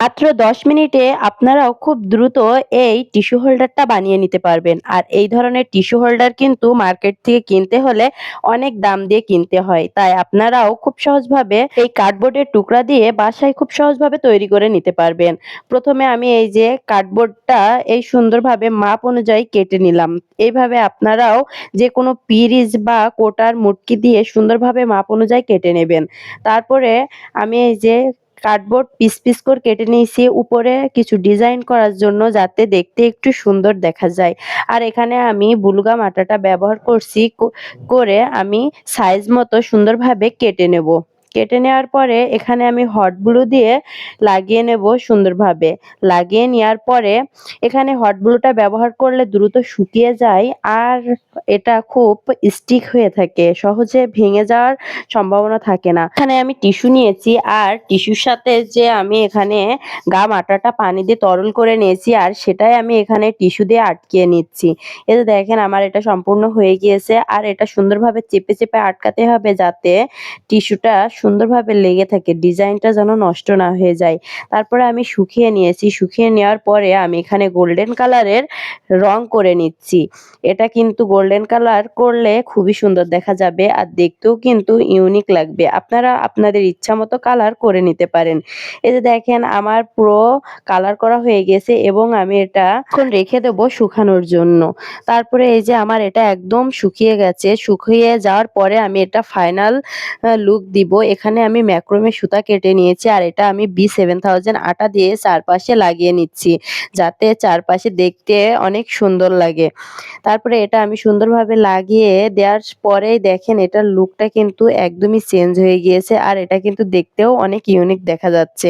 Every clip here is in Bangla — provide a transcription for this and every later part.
মাত্র ১০ মিনিটে আপনারাও খুব দ্রুত এই টিস্যু হোল্ডারটা বানিয়ে নিতে পারবেন। আর এই ধরনের টিস্যু হোল্ডার কিন্তু মার্কেট থেকে কিনতে হলে অনেক দাম দিয়ে কিনতে হয়। তাই আপনারাও খুব সহজভাবে এই কার্ডবোর্ডের টুকরা দিয়ে বাসায় খুব সহজভাবে তৈরি করে নিতে পারবেন। প্রথমে আমি এই যে কার্ডবোর্ডটা এই সুন্দরভাবে মাপ অনুযায়ী কেটে নিলাম। এইভাবে আপনারাও যেকোনো পিরিচ বা কোটার মুটকি দিয়ে সুন্দরভাবে মাপ অনুযায়ী কেটে নেবেন। তারপরে আমি এই যে কার্ডবোর্ড পিস করে কেটে নিয়েছি উপরে কিছু ডিজাইন করার জন্য, যাতে দেখতে একটু সুন্দর দেখা যায়। আর এখানে আমি বুলগাম আটাটা ব্যবহার করছি, করে আমি সাইজ মতো সুন্দরভাবে কেটে নেব। কেটে নেওয়ার পরে এখানে আমি হট গ্লু দিয়ে লাগিয়ে নেব সুন্দরভাবে। লাগিয়ে নেওয়ার পরে এখানে হট গ্লুটা ব্যবহার করলে দ্রুত শুকিয়ে যায়, আর এটা খুব স্টিক হয়ে থাকে, সহজে ভেঙে যাওয়ার সম্ভাবনা থাকে না। এখানে আমি টিস্যু নিয়েছি, আর টিস্যুর সাথে যে আমি এখানে গাম আটাটা পানি দিয়ে তরল করে নিয়েছি, আর সেটাই আমি এখানে টিস্যু দিয়ে আটকিয়ে নিচ্ছি। এই যে দেখেন আমার এটা সম্পূর্ণ হয়ে গিয়েছে, আর এটা সুন্দরভাবে চেপে আটকাতে হবে, যাতে টিস্যুটা সুন্দরভাবে লেগে থাকে, ডিজাইনটা যেন নষ্ট না হয়ে যায়। তারপরে আমি শুকিয়ে নিয়েছি। শুকিয়ে নেওয়ার পরে আমি এখানে গোল্ডেন কালারের রং করে নিচ্ছি। এটা কিন্তু গোল্ডেন কালার করলে খুবই সুন্দর দেখা যাবে, আর দেখতেও কিন্তু ইউনিক লাগবে। আপনারা আপনাদের ইচ্ছামতো কালার করে নিতে পারেন। এই যে দেখেন আমার পুরো কালার করা হয়ে গেছে, এবং আমি এটা এখন রেখে দেবো শুকানোর জন্য। তারপরে এই যে আমার এটা একদম শুকিয়ে গেছে। শুকিয়ে যাওয়ার পরে আমি এটা ফাইনাল লুক দিব। এখানে আমি ম্যাক্রোমে সুতা কেটে নিয়েছি, আর এটা আমি B7000 আটা দিয়ে চারপাশে লাগিয়ে নিচ্ছি, যাতে চারপাশে দেখতে অনেক সুন্দর লাগে। তারপরে এটা আমি সুন্দরভাবে লাগিয়ে দেওয়ার পরেই দেখেন এটার লুকটা কিন্তু একদমই চেঞ্জ হয়ে গিয়েছে, আর এটা কিন্তু দেখতেও অনেক ইউনিক দেখা যাচ্ছে।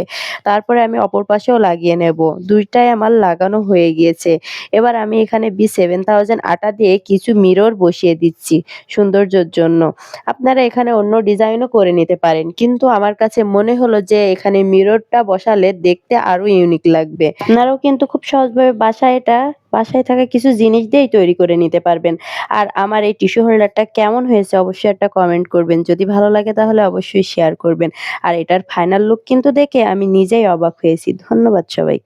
তারপরে আমি অপর পাশেও লাগিয়ে নেব। ২ টাই আমার লাগানো হয়ে গিয়েছে। এবার আমি এখানে B7000 আটা দিয়ে কিছু মিরর বসিয়ে দিচ্ছি সৌন্দর্যের জন্য। আপনারা এখানে অন্য ডিজাইনও করে নিতে পারেন, কিন্তু আমার কাছে মনে হলো যে এখানে মিররটা বসালে দেখতে আরো ইউনিক লাগবে। আপনারাও কিন্তু খুব সহজভাবে বাসায় থাকা কিছু জিনিস দিয়েই তৈরি করে নিতে পারবেন। আর আমার এই টিস্যু হোল্ডারটা কেমন হয়েছে অবশ্যই একটা কমেন্ট করবেন। যদি ভালো লাগে তাহলে অবশ্যই শেয়ার করবেন। আর এটার ফাইনাল লুক কিন্তু দেখে আমি নিজেই অবাক হয়েছি। ধন্যবাদ সবাইকে।